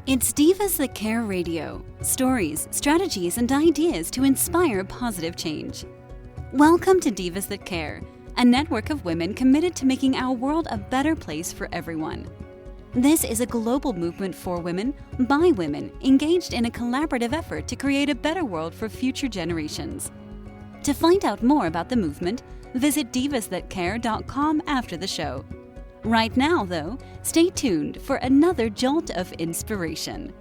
It's Divas That Care Radio. Stories, strategies, and ideas to inspire positive change. Welcome to Divas That Care, a network of women committed to making our world a better place for everyone. This is a global movement for women, by women, engaged in a collaborative effort to create a better world for future generations. To find out more about the movement, visit divasthatcare.com after the show. Right now, though, stay tuned for another jolt of inspiration.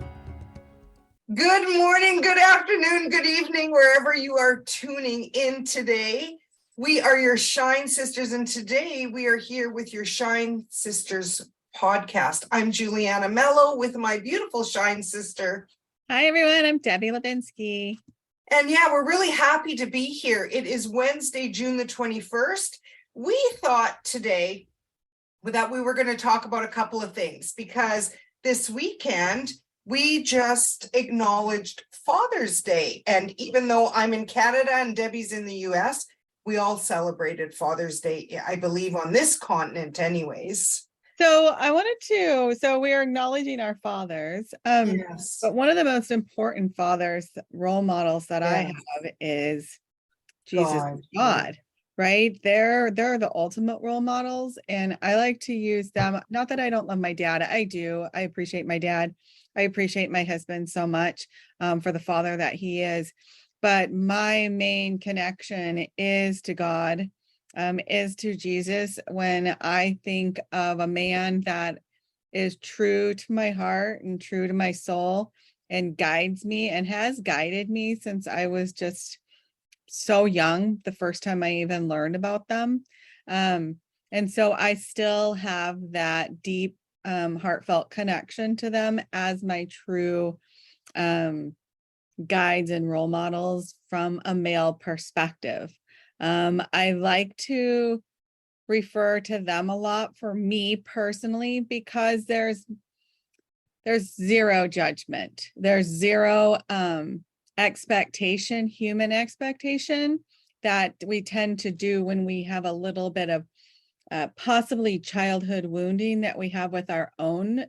Good morning, good afternoon, good evening, wherever you are tuning in today. We are your Shine Sisters, and today we are here with your Shine Sisters podcast. I'm Giuliana Melo with my beautiful Shine sister. Hi, everyone. I'm Debbie Labinski. And yeah, we're really happy to be here. It is Wednesday, June the 21st. We thought today that we were going to talk about a couple of things because this weekend we just acknowledged Father's Day. And even though I'm in Canada and Debbie's in the US, we all celebrated Father's Day, I believe, on this continent anyways. So we are acknowledging our fathers. Yes. But one of the most important fathers, role models that I have is Jesus, God. Right? They're the ultimate role models. And I like to use them. Not that I don't love my dad. I do. I appreciate my dad. I appreciate my husband so much for the father that he is. But my main connection is to God, is to Jesus. When I think of a man that is true to my heart and true to my soul and guides me and has guided me since I was just so young, the first time I even learned about them. And so I still have that deep, heartfelt connection to them as my true guides and role models from a male perspective. I like to refer to them a lot for me personally, because there's zero judgment. There's zero expectation, human expectation that we tend to do when we have a little bit of possibly childhood wounding that we have with our own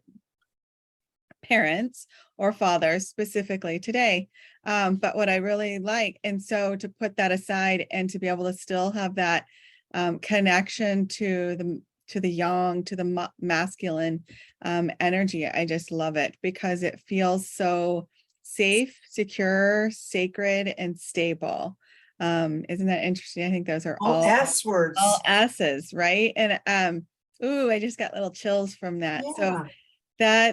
parents or fathers specifically today. But what I really like, and so to put that aside and to be able to still have that connection to the yang, to the masculine energy, I just love it because it feels so safe, secure, sacred, and stable. Isn't that interesting? I think those are all S words, all S's, right? And I just got little chills from that. Yeah. So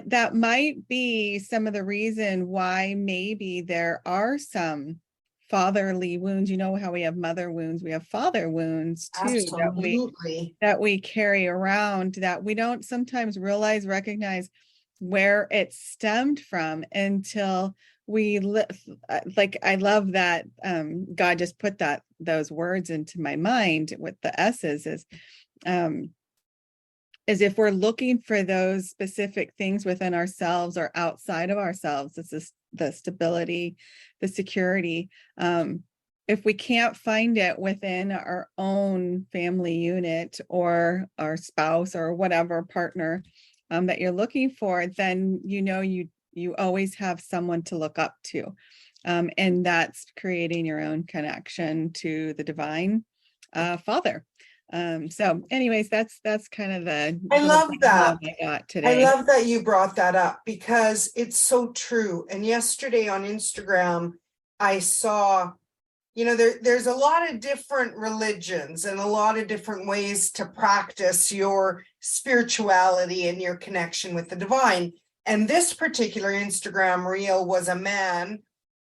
that might be some of the reason why maybe there are some fatherly wounds. You know how we have mother wounds, we have father wounds too. Absolutely. that we carry around that we don't sometimes recognize where it stemmed from until we like I love that God just put those words into my mind with the S's is if we're looking for those specific things within ourselves or outside of ourselves, this is the stability, the security. If we can't find it within our own family unit or our spouse or whatever partner that you're looking for, then you always have someone to look up to, and that's creating your own connection to the divine Father. So anyways, that's kind of I love that. I got today. I love that you brought that up because it's so true. And yesterday on Instagram, I saw, there's a lot of different religions and a lot of different ways to practice your spirituality and your connection with the divine. And this particular Instagram reel was a man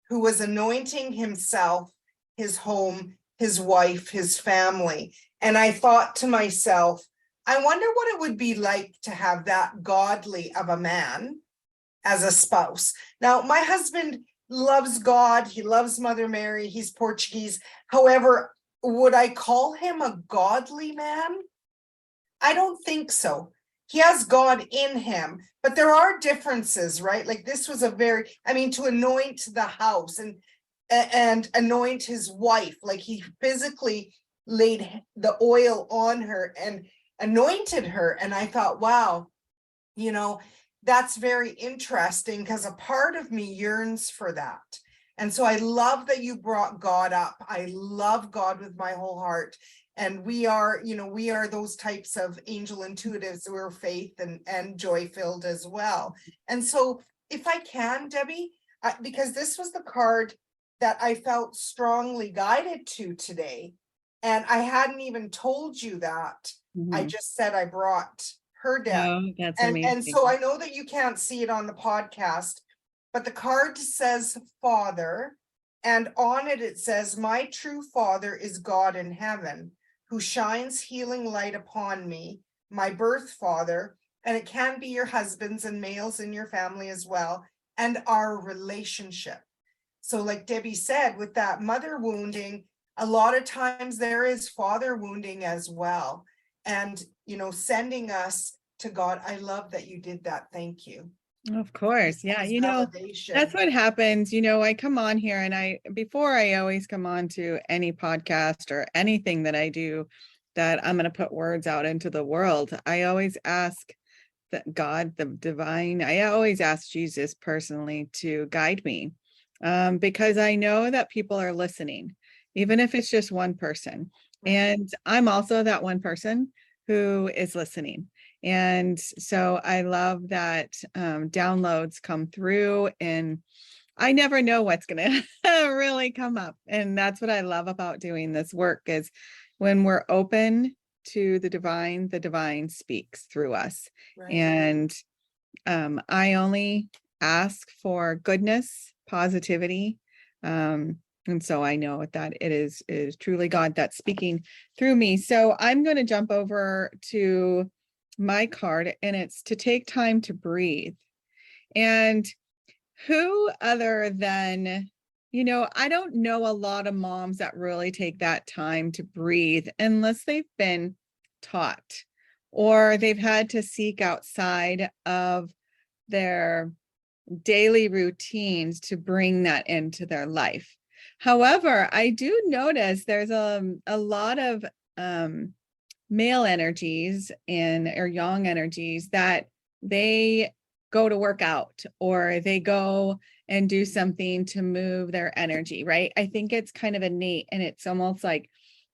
who was anointing himself, his home, his wife, his family. And I thought to myself, I wonder what it would be like to have that godly of a man as a spouse. Now, my husband loves God. He loves Mother Mary. He's Portuguese. However, would I call him a godly man? I don't think so. He has God in him, but there are differences, right? Like this was to anoint the house and anoint his wife, like he physically laid the oil on her and anointed her. And I thought, wow, that's very interesting because a part of me yearns for that. And so I love that you brought God up. I love God with my whole heart. And we are, we are those types of angel intuitives. We're faith and joy filled as well. And so if I can, Debbie, because this was the card that I felt strongly guided to today. And I hadn't even told you that. I just said I brought her deck. Oh, that's And amazing. so I know that you can't see it on the podcast, but the card says Father, and on it it says, my true Father is God in heaven, who shines healing light upon me, my birth father, and it can be your husbands and males in your family as well, and our relationship. So like Debbie said, with that mother wounding, a lot of times there is father wounding as well. And, sending us to God. I love that you did that. Thank you. Of course. Yeah. Validation. That's what happens. I come on here and before I always come on to any podcast or anything that I do that I'm going to put words out into the world, I always ask that God, the divine, I always ask Jesus personally to guide me, because I know that people are listening, even if it's just one person. And I'm also that one person who is listening. And so I love that downloads come through, and I never know what's going to really come up. And that's what I love about doing this work, is when we're open to the divine speaks through us. Right. And I only ask for goodness, positivity. And so I know that it is truly God that's speaking through me. So I'm going to jump over to my card, and it's to take time to breathe. And who other than, I don't know a lot of moms that really take that time to breathe unless they've been taught or they've had to seek outside of their daily routines to bring that into their life. However, I do notice there's a lot of male energies or yang energies that they go to work out or they go and do something to move their energy, right? I think it's kind of innate, and it's almost like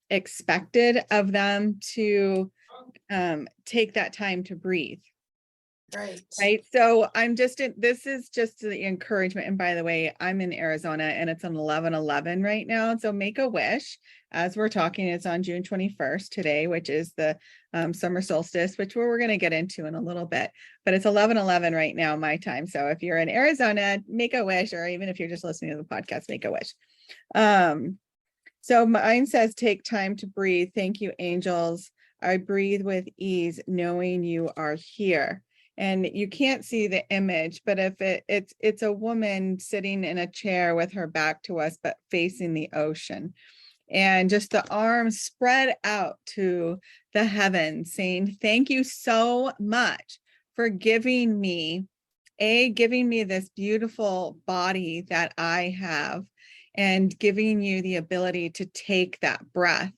expected of them to take that time to breathe. Right. So this is just the encouragement. And by the way, I'm in Arizona and it's an 11/11 right now. So make a wish as we're talking. It's on June 21st today, which is the summer solstice, which we're going to get into in a little bit, but it's 11/11 right now, my time. So if you're in Arizona, make a wish, or even if you're just listening to the podcast, make a wish. So mine says, take time to breathe. Thank you, angels. I breathe with ease, knowing you are here. And you can't see the image, but if it's a woman sitting in a chair with her back to us, but facing the ocean, and just the arms spread out to the heavens, saying, thank you so much for giving me this beautiful body that I have, and giving you the ability to take that breath,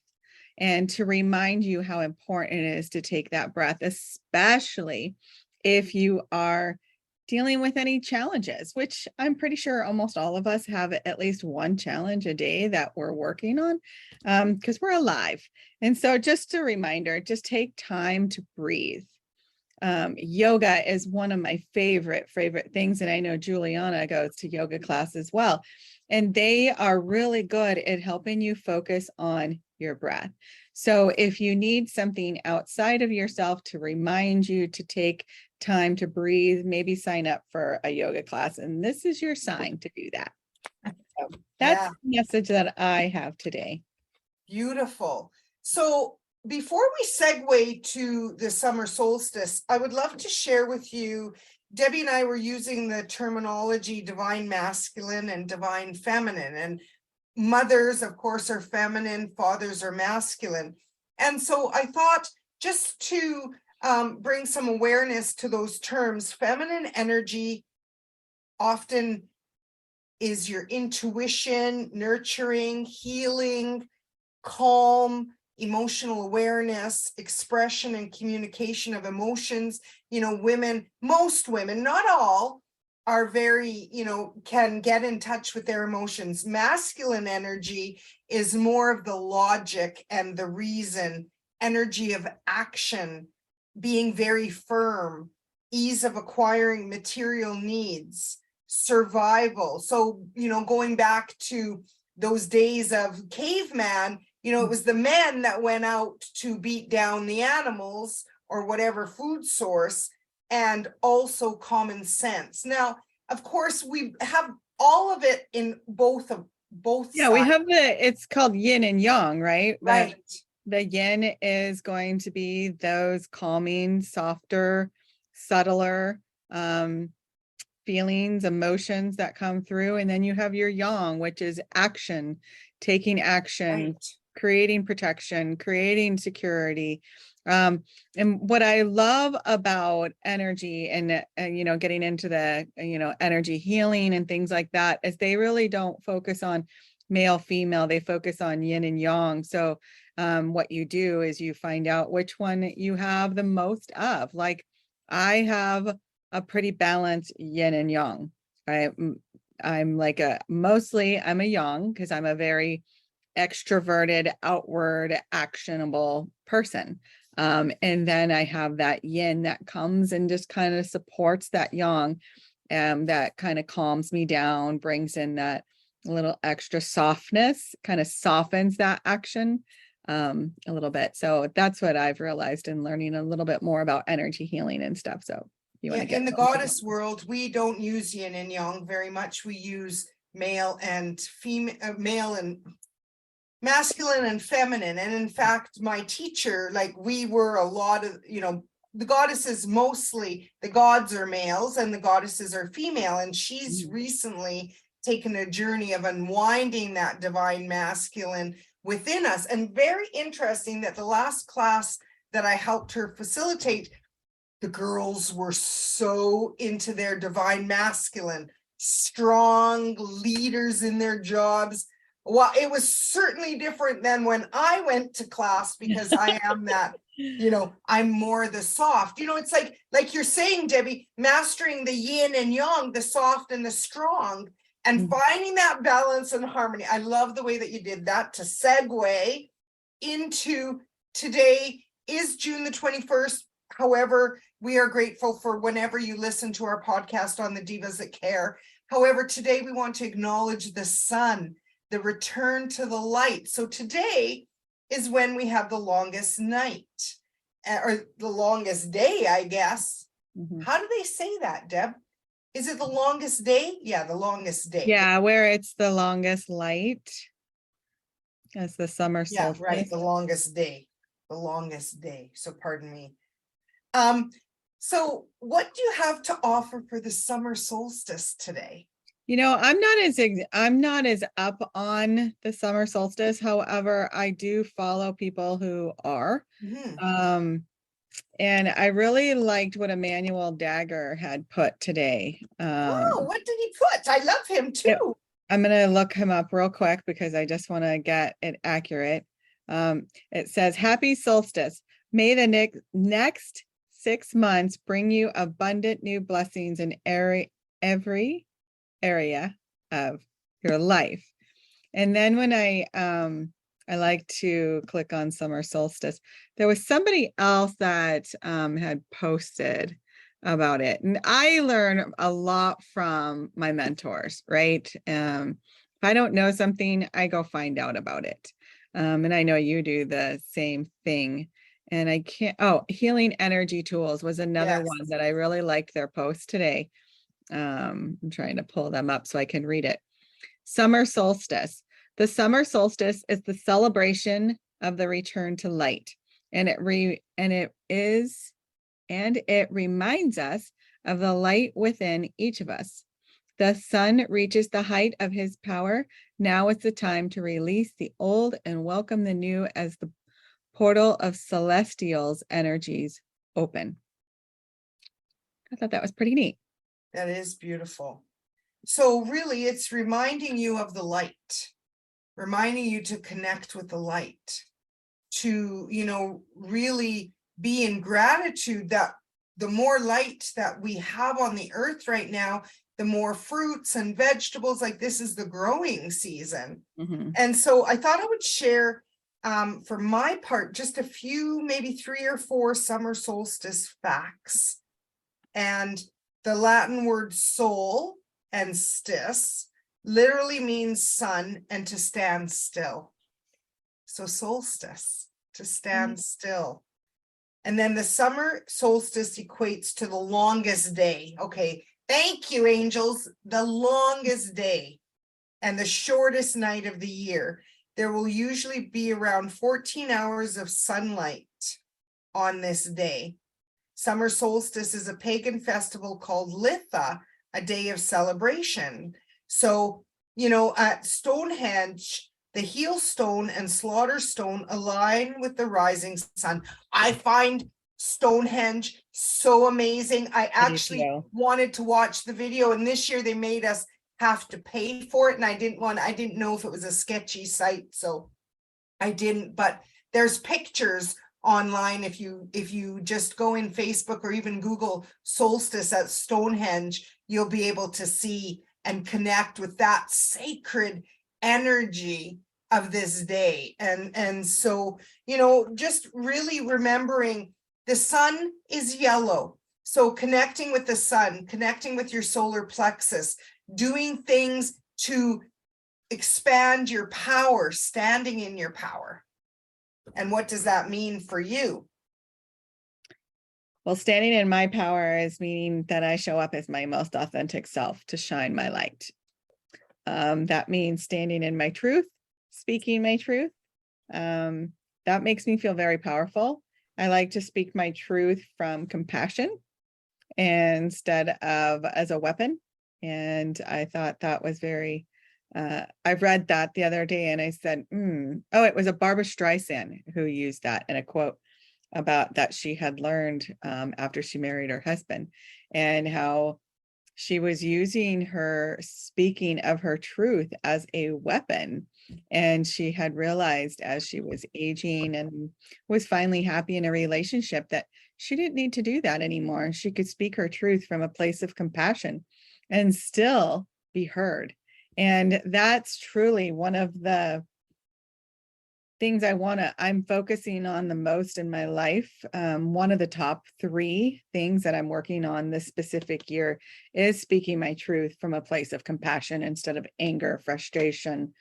and to remind you how important it is to take that breath, especially if you are dealing with any challenges, which I'm pretty sure almost all of us have at least one challenge a day that we're working on, because we're alive. And so just a reminder, just take time to breathe. Yoga is one of my favorite things. And I know Giuliana goes to yoga class as well. And they are really good at helping you focus on your breath. So if you need something outside of yourself to remind you to take time to breathe, maybe sign up for a yoga class. And this is your sign to do that. So that's the message that I have today. Beautiful. So before we segue to the summer solstice, I would love to share with you, Debbie and I were using the terminology divine masculine and divine feminine, and mothers, of course, are feminine, fathers are masculine. And so I thought, just to bring some awareness to those terms, feminine energy often is your intuition, nurturing, healing, calm, emotional awareness, expression and communication of emotions. Most women, not all, are very, can get in touch with their emotions. Masculine energy is more of the logic and the reason, energy of action, being very firm, ease of acquiring material needs, survival. So, going back to those days of caveman, it was the men that went out to beat down the animals or whatever food source, and also common sense. Now, of course, we have all of it in both Yeah, sides. we have it's called yin and yang, right? Right. The yin is going to be those calming, softer, subtler feelings, emotions that come through. And then you have your yang, which is action, taking action, Right. creating protection, creating security. And what I love about energy and getting into the, energy healing and things like that is they really don't focus on male, female, they focus on yin and yang. So what you do is you find out which one you have the most of. Like I have a pretty balanced yin and yang. I'm like I'm a yang because I'm a very extroverted, outward, actionable person. And then I have that yin that comes and just kind of supports that yang, that kind of calms me down, brings in that little extra softness, kind of softens that action a little bit. So that's what I've realized in learning a little bit more about energy healing and stuff. So you want to get in the goddess world, we don't use yin and yang very much. We use male and female, male and masculine and feminine. And in fact, my teacher, we were a lot of, the goddesses, mostly the gods are males and the goddesses are female. And she's recently taken a journey of unwinding that divine masculine within us. And very interesting that the last class that I helped her facilitate, the girls were so into their divine masculine, strong leaders in their jobs. Well, it was certainly different than when I went to class, because I am that, I'm more the soft. It's like you're saying, Debbie, mastering the yin and yang, the soft and the strong, and finding that balance and harmony. I love the way that you did that to segue into today is June the 21st. However, we are grateful for whenever you listen to our podcast on the Divas That Care. However, today we want to acknowledge the sun, the return to the light. So today is when we have the longest night, or the longest day, I guess. How do they say that, Deb? Is it the longest day? Yeah, the longest day. Yeah, where it's the longest light. As the summer solstice. Yeah, right, the longest day. The longest day. So pardon me. So what do you have to offer for the summer solstice today? I'm not as up on the summer solstice. However, I do follow people who are. And I really liked what Emmanuel Dagger had put today. What did he put? I love him too. I'm going to look him up real quick because I just want to get it accurate. It says, Happy Solstice. May the next 6 months bring you abundant new blessings in every area of your life. And then when I like to click on summer solstice, there was somebody else that had posted about it. And I learn a lot from my mentors, right? If I don't know something, I go find out about it. And I know you do the same thing. And I can't, Healing Energy Tools was another one that I really liked their post today. I'm trying to pull them up so I can read it. Summer solstice. The summer solstice is the celebration of the return to light. And it reminds us of the light within each of us. The sun reaches the height of his power. Now is the time to release the old and welcome the new as the portal of celestials energies open. I thought that was pretty neat. That is beautiful. So really, it's reminding you of the light, reminding you to connect with the light. to, really be in gratitude that the more light that we have on the earth right now, the more fruits and vegetables, like this is the growing season. Mhm. And so I thought I would share, for my part, just a few, maybe 3 or 4 summer solstice facts. And the Latin word sol and stis literally means sun and to stand still. So solstice, to stand still. And then the summer solstice equates to the longest day. Okay, thank you, angels. The longest day and the shortest night of the year. There will usually be around 14 hours of sunlight on this day. Summer solstice is a pagan festival called Litha, a day of celebration. So, at Stonehenge, the heel stone and slaughter stone align with the rising sun. I find Stonehenge so amazing. I actually wanted to watch the video, and this year they made us have to pay for it, and I didn't know if it was a sketchy site, so I didn't. But there's pictures online if you just go in Facebook or even Google solstice at Stonehenge, you'll be able to see and connect with that sacred energy of this day. And so, just really remembering the sun is yellow. So connecting with the sun, connecting with your solar plexus, doing things to expand your power, standing in your power. And what does that mean for you? Well, standing in my power is meaning that I show up as my most authentic self to shine my light. That means standing in my truth, speaking my truth. That makes me feel very powerful. I like to speak my truth from compassion instead of as a weapon. And I thought that was very, I read that the other day and I said, it was a Barbara Streisand who used that in a quote about that she had learned after she married her husband, and how she was using her speaking of her truth as a weapon. And she had realized as she was aging and was finally happy in a relationship that she didn't need to do that anymore. She could speak her truth from a place of compassion and still be heard. And that's truly one of the things I'm focusing on the most in my life. One of the top 3 things that I'm working on this specific year is speaking my truth from a place of compassion instead of anger, frustration,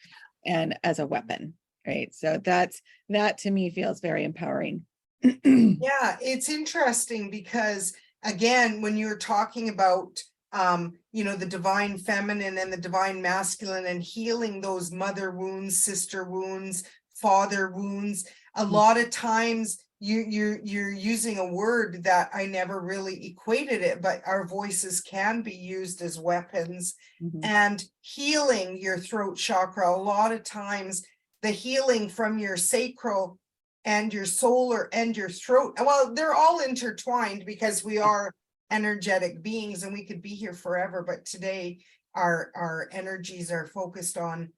and as a weapon, right? So that to me feels very empowering. Yeah, it's interesting because, again, when you're talking about the divine feminine and the divine masculine and healing those mother wounds, sister wounds, father wounds, a lot of times you're using a word that I never really equated it, but our voices can be used as weapons. And healing your throat chakra, a lot of times the healing from your sacral and your solar and your throat, well, they're all intertwined because we are energetic beings and we could be here forever, but today our energies are focused on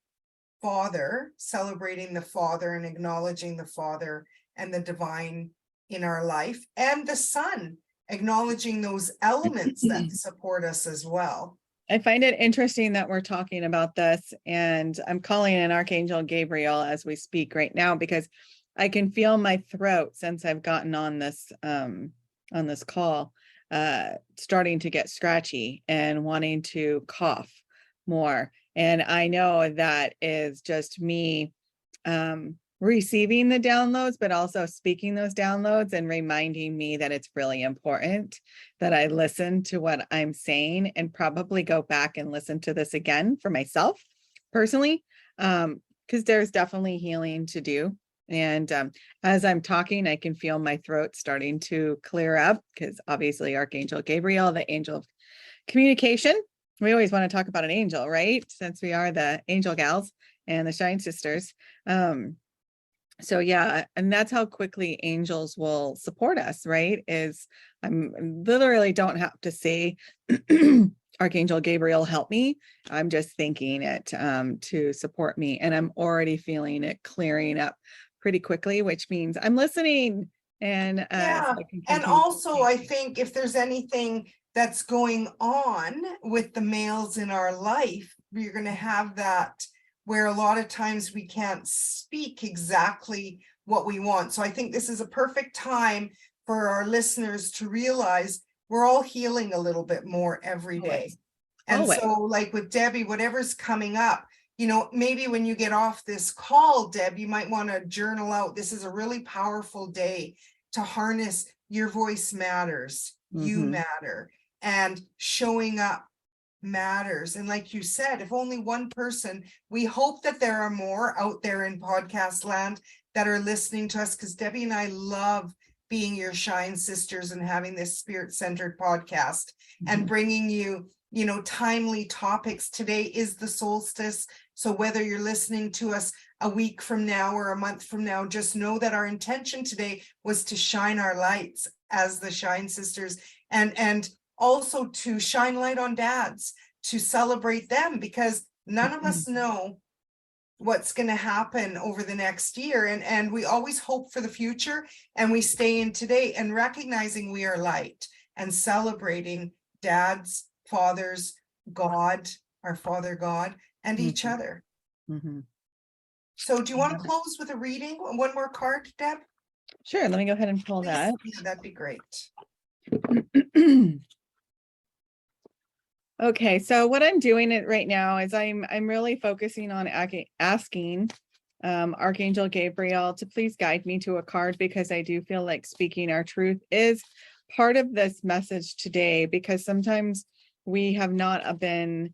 Father, celebrating the Father and acknowledging the Father and the divine in our life, and the sun, acknowledging those elements that support us as well. I find it interesting that we're talking about this, and I'm calling in Archangel Gabriel as we speak right now, because I can feel my throat since I've gotten on this call, starting to get scratchy and wanting to cough more. And I know that is just me receiving the downloads, but also speaking those downloads and reminding me that it's really important that I listen to what I'm saying, and probably go back and listen to this again for myself personally, because there's definitely healing to do. And as I'm talking, I can feel my throat starting to clear up, because obviously Archangel Gabriel, the angel of communication, we always want to talk about an angel, right? Since we are the angel gals and the Shine Sisters. So yeah, and that's how quickly angels will support us, right? Is I'm literally don't have to say, Archangel Gabriel, help me. I'm just thinking it to support me, and I'm already feeling it clearing up pretty quickly, which means I'm listening. And so I can and continue. also I think if there's anything that's going on with the males in our life, you're going to have that where a lot of times we can't speak exactly what we want. So I think this is a perfect time for our listeners to realize we're all healing a little bit more every day. And so like with Debbie, whatever's coming up, you know, maybe when you get off this call, Deb, you might want to journal out. This is a really powerful day to harness your voice matters, you matter, and showing up matters. And like you said, if only one person, we hope that there are more out there in podcast land that are listening to us, because Debbie and I love being your Shine Sisters and having this spirit-centered podcast and bringing you, you know, timely topics. Today is the solstice. So whether you're listening to us a week from now or a month from now, just know that our intention today was to shine our lights as the Shine Sisters, and also to shine light on dads, to celebrate them, because none of us know what's going to happen over the next year. And we always hope for the future, and we stay in today and recognizing we are light and celebrating dads, fathers, God, our Father God, and each other. So do you want to close with a reading? One more card, Deb? Sure. Let me go ahead and pull that. Yeah, that'd be great. Okay, so what I'm doing it right now is I'm really focusing on asking Archangel Gabriel to please guide me to a card, because I do feel like speaking our truth is part of this message today, because sometimes we have not been,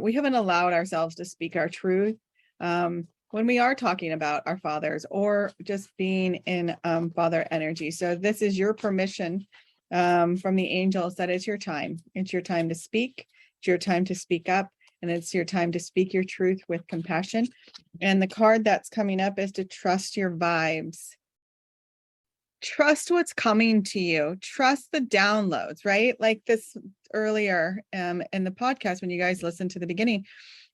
we haven't allowed ourselves to speak our truth when we are talking about our fathers or just being in father energy. So this is your permission from the angels that it's your time. It's your time to speak. It's your time to speak up, and it's your time to speak your truth with compassion. And the card that's coming up is to trust your vibes. Trust what's coming to you. Trust the downloads, right? Like this earlier in the podcast, when you guys listened to the beginning,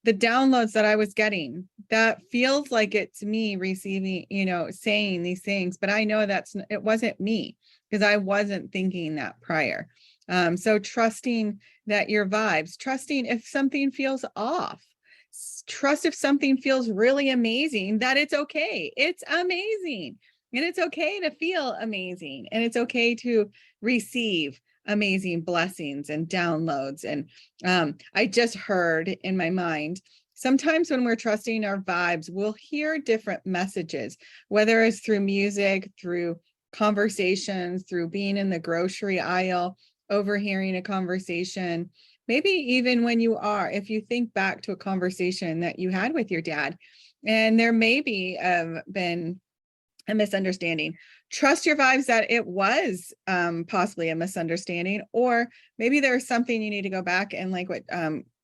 the downloads that I was getting, that feels like it's me receiving, you know, saying these things, but I know it wasn't me, because I wasn't thinking that prior. So trusting that your vibes, trusting if something feels off, trust if something feels really amazing, that it's okay. It's amazing. And it's okay to feel amazing. And it's okay to receive amazing blessings and downloads. And I just heard in my mind, sometimes when we're trusting our vibes, we'll hear different messages, whether it's through music, through conversations, through being in the grocery aisle, overhearing a conversation, maybe even when if you think back to a conversation that you had with your dad, and there may be been a misunderstanding. Trust your vibes that it was possibly a misunderstanding, or maybe there's something you need to go back and, like what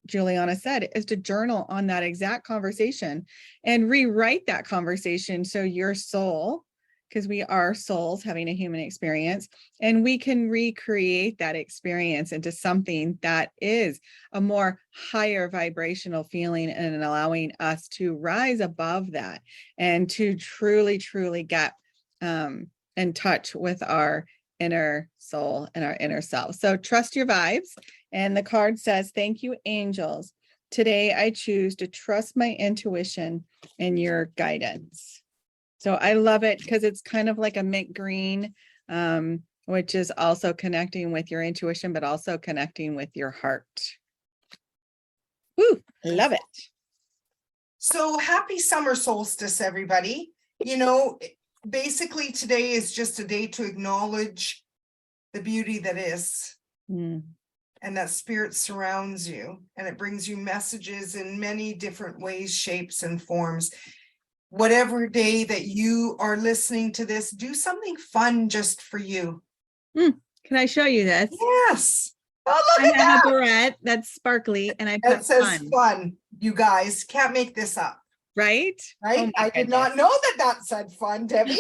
Giuliana said, is to journal on that exact conversation and rewrite that conversation so your soul, because we are souls having a human experience, and we can recreate that experience into something that is a more higher vibrational feeling, and allowing us to rise above that and to truly, truly get in touch with our inner soul and our inner self. So trust your vibes. And the card says, thank you, angels. Today, I choose to trust my intuition and your guidance. So I love it because it's kind of like a mint green, which is also connecting with your intuition, but also connecting with your heart. Woo, love it. So happy summer solstice, everybody. You know, basically today is just a day to acknowledge the beauty that is. And that spirit surrounds you, and it brings you messages in many different ways, shapes, and forms. Whatever day that you are listening to this, do something fun just for you. Can I show you this? Yes. Oh, look at I have that. a barrette that's sparkly, and I put It says fun. You guys can't make this up. Right? Right? Oh I did not know that said fun, Debbie.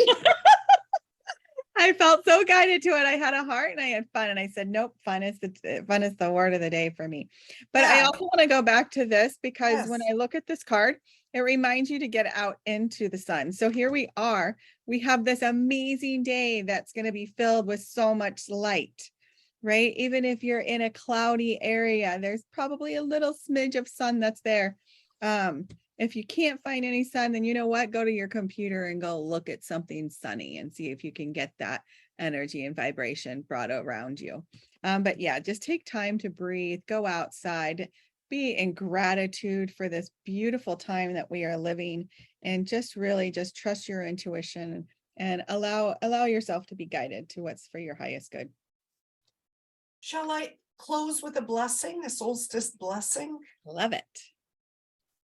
I felt so guided to it. I had a heart and I had fun. And I said, nope, fun is the word of the day for me. But I also want to go back to this because when I look at this card, it reminds you to get out into the sun. So here we are. We have this amazing day that's going to be filled with so much light, right? Even if you're in a cloudy area, there's probably a little smidge of sun that's there. If you can't find any sun, then you know what? Go to your computer and go look at something sunny and see if you can get that energy and vibration brought around you. But yeah, just take time to breathe, go outside, be in gratitude for this beautiful time that we are living, and just really just trust your intuition and allow yourself to be guided to what's for your highest good. Shall I close with a blessing, a solstice blessing? Love it.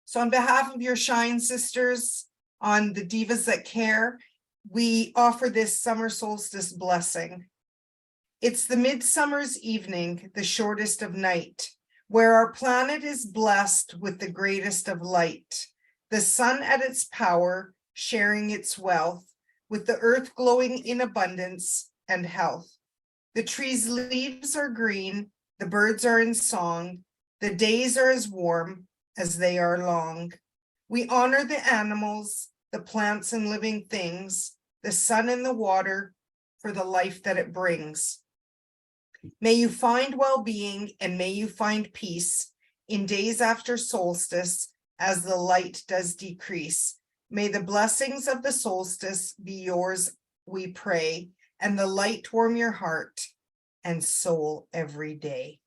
So on behalf of your Shine Sisters on the Divas That Care, we offer this summer solstice blessing. It's the midsummer's evening, the shortest of night, where our planet is blessed with the greatest of light, the sun at its power, sharing its wealth, with the earth glowing in abundance and health. The trees' leaves are green, the birds are in song, the days are as warm as they are long. We honor the animals, the plants and living things, the sun and the water for the life that it brings. May you find well-being and may you find peace in days after solstice as the light does decrease. May the blessings of the solstice be yours, we pray, and the light warm your heart and soul every day.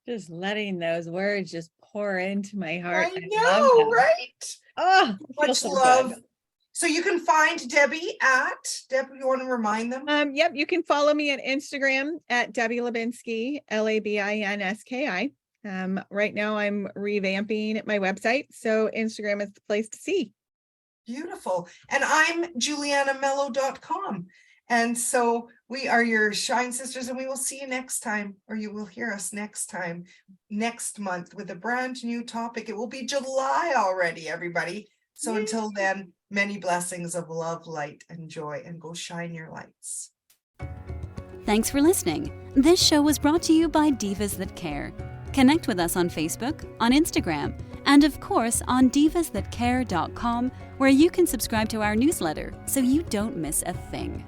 Just letting those words just pour into my heart. I know, right? Oh, much so love. good. So you can find Debbie at, Debbie, you want to remind them? Yep, you can follow me on Instagram at Debbie Labinski, Labinski. Right now I'm revamping my website, so Instagram is the place to see. Beautiful. And I'm JulianaMelo.com. And so we are your Shine Sisters, and we will see you next time, or you will hear us next time, next month with a brand new topic. It will be July already, everybody. So until then, many blessings of love, light, and joy, and go shine your lights. Thanks for listening. This show was brought to you by Divas That Care. Connect with us on Facebook, on Instagram, and of course on divasthatcare.com, where you can subscribe to our newsletter so you don't miss a thing.